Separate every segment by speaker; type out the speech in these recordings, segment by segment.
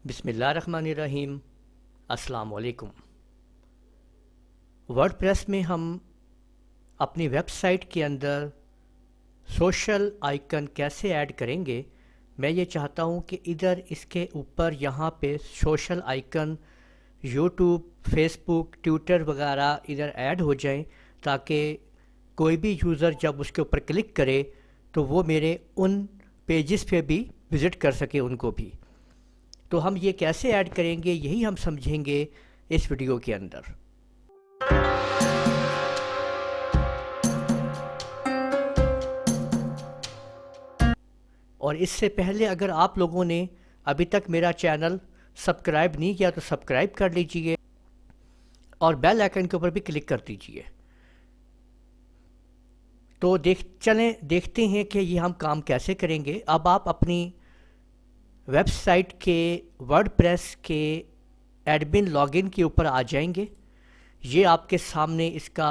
Speaker 1: بسم اللہ الرحمن الرحیم۔ السلام علیکم۔ ورڈ پریس میں ہم اپنی ویب سائٹ کے اندر سوشل آئیکن کیسے ایڈ کریں گے؟ میں یہ چاہتا ہوں کہ ادھر اس کے اوپر یہاں پہ سوشل آئیکن یوٹیوب، فیس بک، ٹویٹر وغیرہ ادھر ایڈ ہو جائیں، تاکہ کوئی بھی یوزر جب اس کے اوپر کلک کرے تو وہ میرے ان پیجز پہ بھی وزٹ کر سکے ان کو بھی۔ تو ہم یہ کیسے ایڈ کریں گے یہی ہم سمجھیں گے اس ویڈیو کے اندر۔ اور اس سے پہلے اگر آپ لوگوں نے ابھی تک میرا چینل سبسکرائب نہیں کیا تو سبسکرائب کر لیجئے اور بیل آئیکن کے اوپر بھی کلک کر دیجئے۔ تو چلیں دیکھتے ہیں کہ یہ ہم کام کیسے کریں گے۔ اب آپ اپنی ویب سائٹ کے ورڈ پریس کے ایڈمن لاگ ان کے اوپر آ جائیں گے۔ یہ آپ کے سامنے اس کا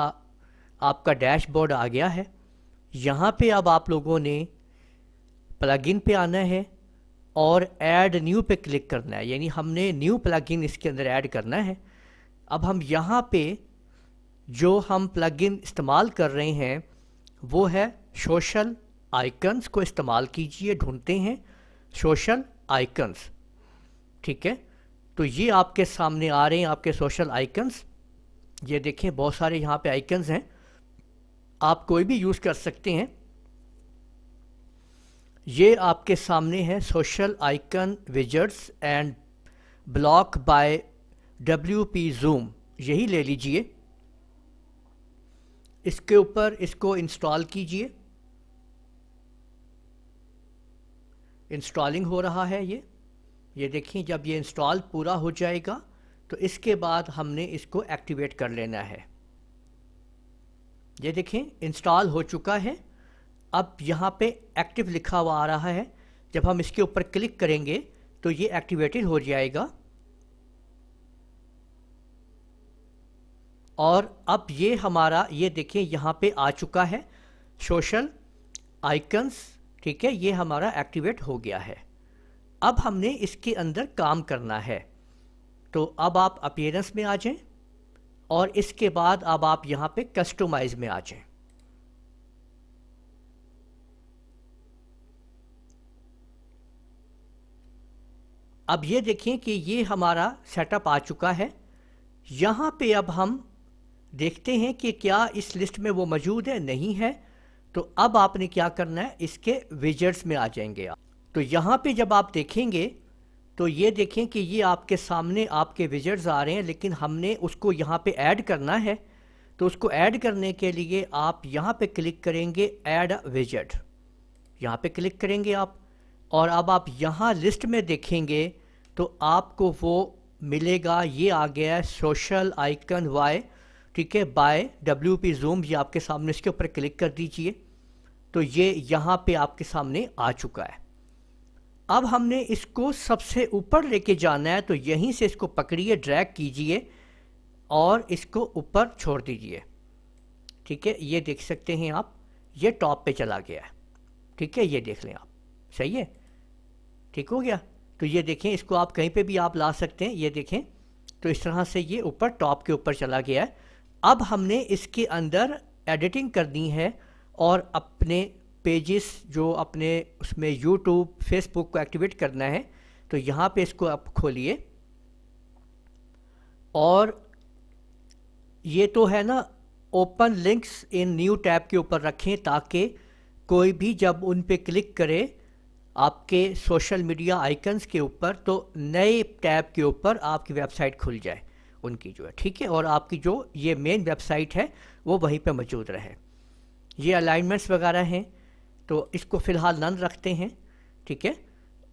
Speaker 1: آپ کا ڈیش بورڈ آ گیا ہے۔ یہاں پہ اب آپ لوگوں نے پلگ ان پہ آنا ہے اور ایڈ نیو پہ کلک کرنا ہے، یعنی ہم نے نیو پلگ ان اس کے اندر ایڈ کرنا ہے۔ اب ہم یہاں پہ جو ہم پلگ ان استعمال کر رہے ہیں وہ ہے سوشل آئیکنز کو استعمال کیجئے، ڈھونڈتے ہیں سوشل آئیکنز، ٹھیک ہے۔ تو یہ آپ کے سامنے آ رہے ہیں آپ کے سوشل آئیکنز۔ یہ دیکھیں بہت سارے یہاں پہ آئیکنز ہیں، آپ کوئی بھی یوز کر سکتے ہیں۔ یہ آپ کے سامنے ہے social icon widgets and block by WP Zoom، یہی لے لیجئے۔ اس کے اوپر اس کو انسٹال کیجئے۔ انسٹالنگ ہو رہا ہے یہ دیکھیں، جب یہ انسٹال پورا ہو جائے گا تو اس کے بعد ہم نے اس کو ایکٹیویٹ کر لینا ہے۔ یہ دیکھیں انسٹال ہو چکا ہے۔ اب یہاں پہ ایکٹیو لکھا ہوا آ رہا ہے، جب ہم اس کے اوپر کلک کریں گے تو یہ ایکٹیویٹڈ ہو جائے گا۔ اور اب یہ ہمارا یہ دیکھیں یہاں پہ آ چکا ہے سوشل آئیکنز، ٹھیک ہے، یہ ہمارا ایکٹیویٹ ہو گیا ہے۔ اب ہم نے اس کے اندر کام کرنا ہے۔ تو اب آپ اپیرنس میں آ جائیں اور اس کے بعد اب آپ یہاں پہ کسٹمائز میں آ جائیں۔ اب یہ دیکھیں کہ یہ ہمارا سیٹ اپ آ چکا ہے۔ یہاں پہ اب ہم دیکھتے ہیں کہ کیا اس لسٹ میں وہ موجود ہے، نہیں ہے۔ تو اب آپ نے کیا کرنا ہے، اس کے ویجٹس میں آ جائیں گے آپ۔ تو یہاں پہ جب آپ دیکھیں گے تو یہ دیکھیں کہ یہ آپ کے سامنے آپ کے ویجٹس آ رہے ہیں، لیکن ہم نے اس کو یہاں پہ ایڈ کرنا ہے۔ تو اس کو ایڈ کرنے کے لیے آپ یہاں پہ کلک کریں گے ایڈ ویجٹ، یہاں پہ کلک کریں گے آپ، اور اب آپ یہاں لسٹ میں دیکھیں گے تو آپ کو وہ ملے گا، یہ آ گیا ہے سوشل آئیکن وائی، ٹھیک ہے، بائی WP Zoom۔ یہ آپ کے سامنے اس کے اوپر کلک کر دیجئے تو یہ یہاں پہ آپ کے سامنے آ چکا ہے۔ اب ہم نے اس کو سب سے اوپر لے کے جانا ہے، تو یہیں سے اس کو پکڑیے، ڈریگ کیجئے اور اس کو اوپر چھوڑ دیجئے، ٹھیک ہے۔ یہ دیکھ سکتے ہیں آپ، یہ ٹاپ پہ چلا گیا ہے، ٹھیک ہے، یہ دیکھ لیں آپ، صحیح ہے، ٹھیک ہو گیا۔ تو یہ دیکھیں اس کو آپ کہیں پہ بھی آپ لا سکتے ہیں، یہ دیکھیں تو اس طرح سے یہ اوپر ٹاپ کے اوپر چلا گیا ہے۔ اب ہم نے اس کے اندر ایڈیٹنگ کرنی ہے اور اپنے پیجز جو اپنے اس میں یوٹیوب، فیس بک کو ایکٹیویٹ کرنا ہے۔ تو یہاں پہ اس کو آپ کھولیے اور یہ تو ہے نا open links in new tab کے اوپر رکھیں، تاکہ کوئی بھی جب ان پہ کلک کرے آپ کے سوشل میڈیا آئیکنز کے اوپر تو نئے ٹیب کے اوپر آپ کی ویب سائٹ کھل جائے ان کی جو ہے، ٹھیک ہے، اور آپ کی جو یہ مین ویب سائٹ ہے وہ وہیں پہ موجود رہے۔ یہ الائنمنٹس وغیرہ ہیں تو اس کو فی الحال نن رکھتے ہیں، ٹھیک ہے،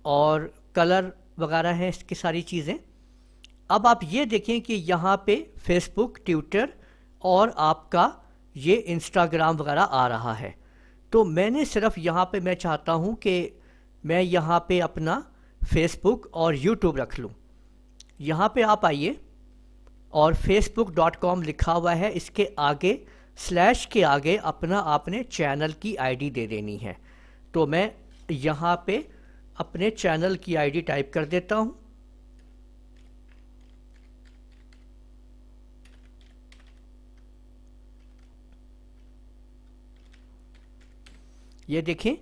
Speaker 1: اور کلر وغیرہ ہیں اس کی ساری چیزیں۔ اب آپ یہ دیکھیں کہ یہاں پہ فیس بک، ٹویٹر اور آپ کا یہ انسٹاگرام وغیرہ آ رہا ہے۔ تو میں نے صرف یہاں پہ میں چاہتا ہوں کہ میں یہاں پہ اپنا فیس بک اور یوٹیوب رکھ لوں۔ یہاں پہ آپ آئیے اور facebook.com لکھا ہوا ہے، اس کے آگے سلیش کے آگے اپنا آپ نے چینل کی ID دے دینی ہے۔ تو میں یہاں پہ اپنے چینل کی ID ٹائپ کر دیتا ہوں، یہ دیکھیں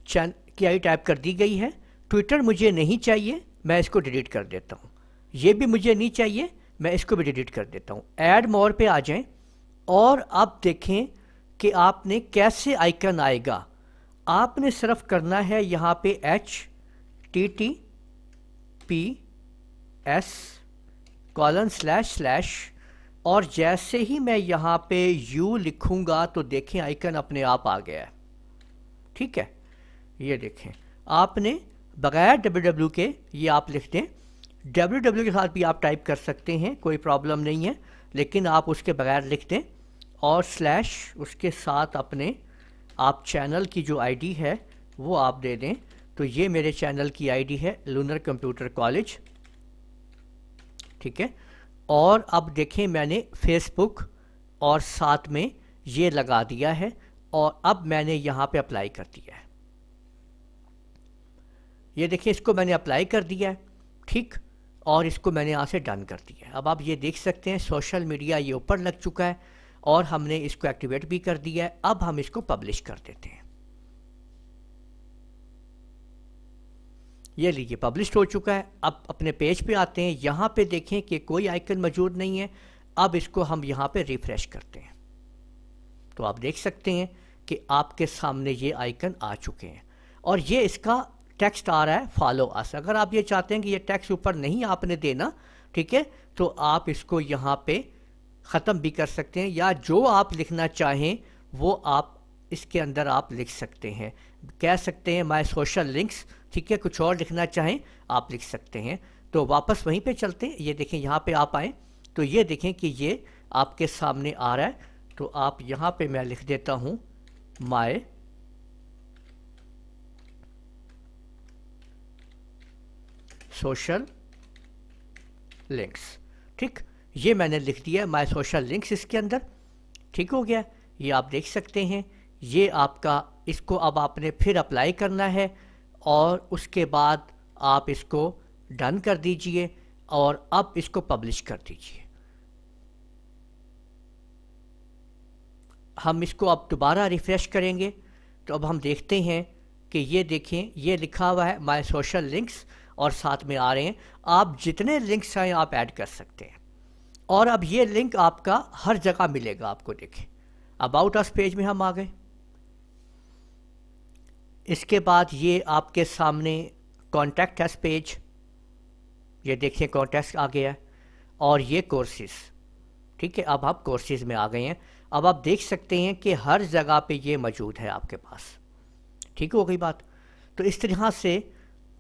Speaker 1: چین کی آئی ٹائپ کر دی گئی ہے. ٹویٹر مجھے نہیں چاہیے، میں اس کو ڈیلیٹ کر دیتا ہوں. یہ بھی مجھے نہیں چاہیے، میں اس کو بھی ڈیلیٹ کر دیتا ہوں. ایڈ مور پہ آ جائیں اور اب دیکھیں کہ آپ نے کیسے آئیکن آئے گا. آپ نے صرف کرنا ہے یہاں پہ https:// اور جیسے ہی میں یہاں پہ یو لکھوں گا تو دیکھیں آئیکن اپنے آپ آ گیا ہے. ٹھیک ہے، یہ دیکھیں آپ نے بغیر www کے یہ آپ لکھ دیں. www کے ساتھ بھی آپ ٹائپ کر سکتے ہیں، کوئی پرابلم نہیں ہے، لیکن آپ اس کے بغیر لکھ دیں اور سلیش اس کے ساتھ اپنے آپ چینل کی جو آئی ڈی ہے وہ آپ دے دیں. تو یہ میرے چینل کی آئی ڈی ہے لونر کمپیوٹر کالج. ٹھیک ہے، اور اب دیکھیں میں نے فیس بک اور ساتھ میں یہ لگا دیا ہے اور اب میں نے یہاں پہ اپلائی کر دیا ہے. یہ دیکھیں اس کو میں نے اپلائی کر دیا ہے. ٹھیک، اور اس کو میں نے یہاں سے ڈن کر دیا ہے. اب آپ یہ دیکھ سکتے ہیں سوشل میڈیا یہ اوپر لگ چکا ہے اور ہم نے اس کو ایکٹیویٹ بھی کر دیا ہے. اب ہم اس کو پبلش کر دیتے ہیں. یہ لیجیے پبلشڈ ہو چکا ہے. اب اپنے پیج پہ آتے ہیں، یہاں پہ دیکھیں کہ کوئی آئیکن موجود نہیں ہے. اب اس کو ہم یہاں پہ ریفریش کرتے ہیں تو آپ دیکھ سکتے ہیں کہ آپ کے سامنے یہ آئیکن آ چکے ہیں اور یہ اس کا ٹیکسٹ آ رہا ہے فالو اس. اگر آپ یہ چاہتے ہیں کہ یہ ٹیکسٹ اوپر نہیں آپ نے دینا، ٹھیک ہے، تو آپ اس کو یہاں پہ ختم بھی کر سکتے ہیں یا جو آپ لکھنا چاہیں وہ آپ اس کے اندر آپ لکھ سکتے ہیں. کہہ سکتے ہیں مائی سوشل لنکس، ٹھیک ہے، کچھ اور لکھنا چاہیں آپ لکھ سکتے ہیں. تو واپس وہیں پہ چلتے ہیں. یہ دیکھیں یہاں پہ آپ آئیں تو یہ دیکھیں کہ یہ آپ کے سامنے آ رہا ہے. تو آپ یہاں پہ میں لکھ دیتا ہوں مائی سوشل لنکس. ٹھیک، یہ میں نے لکھ دیا ہے مائی سوشل لنکس اس کے اندر. ٹھیک ہو گیا، یہ آپ دیکھ سکتے ہیں. یہ آپ کا اس کو اب آپ نے پھر اپلائی کرنا ہے اور اس کے بعد آپ اس کو ڈن کر دیجئے اور اب اس کو پبلش کر دیجئے. ہم اس کو اب دوبارہ ریفریش کریں گے تو اب ہم دیکھتے ہیں کہ یہ دیکھیں یہ لکھا ہوا ہے مائی سوشل لنکس اور ساتھ میں آ رہے ہیں. آپ جتنے لنکس چاہیں آپ ایڈ کر سکتے ہیں اور اب یہ لنک آپ کا ہر جگہ ملے گا آپ کو. دیکھیں اباؤٹ اس پیج میں ہم آ گئے. اس کے بعد یہ آپ کے سامنے کانٹیکٹ اس پیج، یہ دیکھیں کانٹیکٹ آ گیا اور یہ کورسز. ٹھیک ہے، اب آپ کورسز میں آ گئے ہیں. اب آپ دیکھ سکتے ہیں کہ ہر جگہ پہ یہ موجود ہے آپ کے پاس. ٹھیک ہو گئی بات. تو اس طرح سے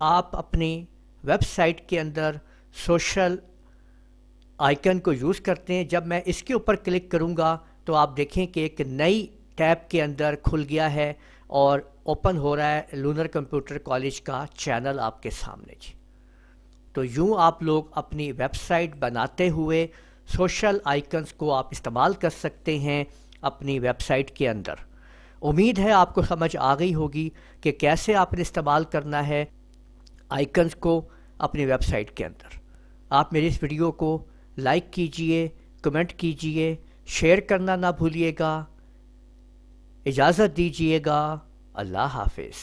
Speaker 1: آپ اپنی ویب سائٹ کے اندر سوشل آئیکن کو یوز کرتے ہیں. جب میں اس کے اوپر کلک کروں گا تو آپ دیکھیں کہ ایک نئی ٹیب کے اندر کھل گیا ہے اور اوپن ہو رہا ہے لونر کمپیوٹر کالج کا چینل آپ کے سامنے. جی، تو یوں آپ لوگ اپنی ویب سائٹ بناتے ہوئے سوشل آئیکنز کو آپ استعمال کر سکتے ہیں اپنی ویب سائٹ کے اندر. امید ہے آپ کو سمجھ آ گئی ہوگی کہ کیسے آپ نے استعمال کرنا ہے آئیکنز کو اپنی ویب سائٹ کے اندر. آپ میری اس ویڈیو کو لائک کیجئے، کمنٹ کیجئے، شیئر کرنا نہ بھولیے گا. اجازت دیجیے گا. اللہ حافظ.